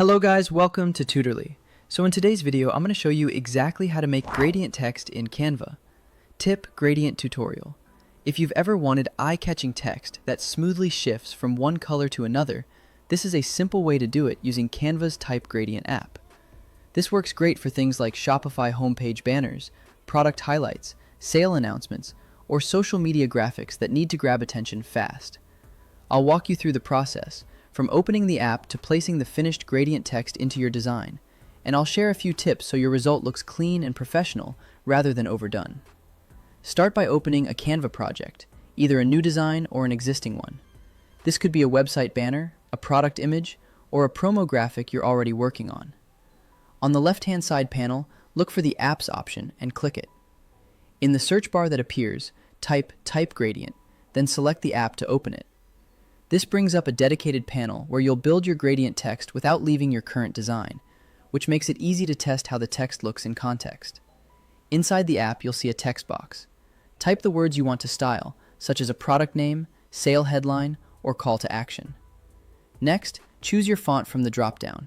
Hello guys, welcome to Tutorly. So in today's video, I'm going to show you exactly how to make gradient text in Canva. Tip gradient tutorial. If you've ever wanted eye-catching text that smoothly shifts from one color to another, this is a simple way to do it using Canva's Type Gradient app. This works great for things like Shopify homepage banners, product highlights, sale announcements, or social media graphics that need to grab attention fast. I'll walk you through the process, from opening the app to placing the finished gradient text into your design, and I'll share a few tips so your result looks clean and professional rather than overdone. Start by opening a Canva project, either a new design or an existing one. This could be a website banner, a product image, or a promo graphic you're already working on. On the left-hand side panel, look for the Apps option and click it. In the search bar that appears, type Type Gradient, then select the app to open it. This brings up a dedicated panel where you'll build your gradient text without leaving your current design, which makes it easy to test how the text looks in context. Inside the app, you'll see a text box. Type the words you want to style, such as a product name, sale headline, or call to action. Next, choose your font from the drop-down.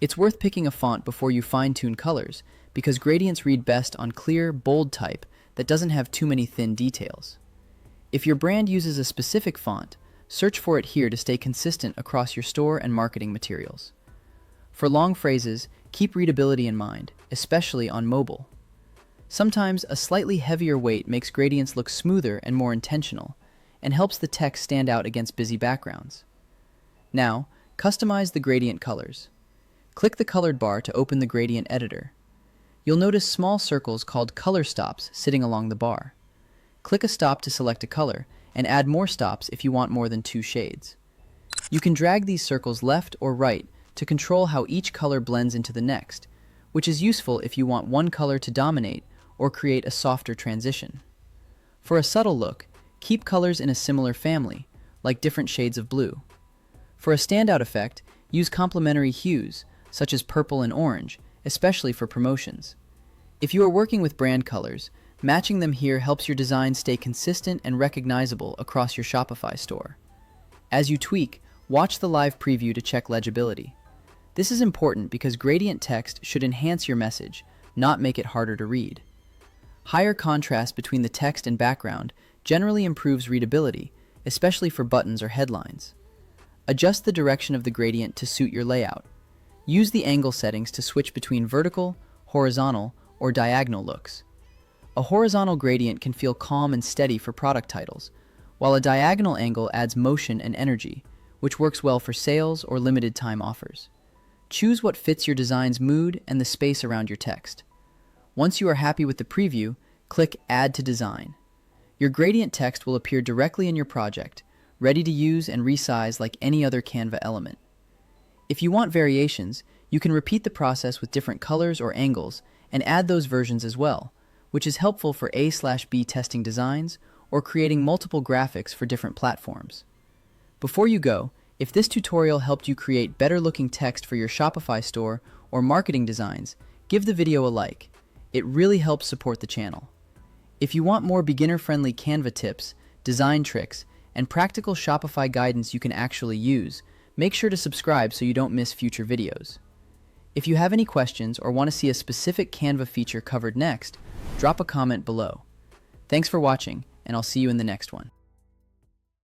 It's worth picking a font before you fine-tune colors, because gradients read best on clear, bold type that doesn't have too many thin details. If your brand uses a specific font, search for it here to stay consistent across your store and marketing materials. For long phrases, keep readability in mind, especially on mobile. Sometimes a slightly heavier weight makes gradients look smoother and more intentional, and helps the text stand out against busy backgrounds. Now, customize the gradient colors. Click the colored bar to open the gradient editor. You'll notice small circles called color stops sitting along the bar. Click a stop to select a color, and add more stops if you want more than 2 shades. You can drag these circles left or right to control how each color blends into the next, which is useful if you want one color to dominate or create a softer transition. For a subtle look, keep colors in a similar family, like different shades of blue. For a standout effect, use complementary hues, such as purple and orange, especially for promotions. If you are working with brand colors, matching them here helps your design stay consistent and recognizable across your Shopify store. As you tweak, watch the live preview to check legibility. This is important because gradient text should enhance your message, not make it harder to read. Higher contrast between the text and background generally improves readability, especially for buttons or headlines. Adjust the direction of the gradient to suit your layout. Use the angle settings to switch between vertical, horizontal, or diagonal looks. A horizontal gradient can feel calm and steady for product titles, while a diagonal angle adds motion and energy, which works well for sales or limited time offers. Choose what fits your design's mood and the space around your text. Once you are happy with the preview, click Add to Design. Your gradient text will appear directly in your project, ready to use and resize like any other Canva element. If you want variations, you can repeat the process with different colors or angles and add those versions as well, which is helpful for A/B testing designs or creating multiple graphics for different platforms. Before you go, if this tutorial helped you create better-looking text for your Shopify store or marketing designs, give the video a like. It really helps support the channel. If you want more beginner-friendly Canva tips, design tricks, and practical Shopify guidance you can actually use, make sure to subscribe so you don't miss future videos. If you have any questions or want to see a specific Canva feature covered next, drop a comment below. Thanks for watching, and I'll see you in the next one.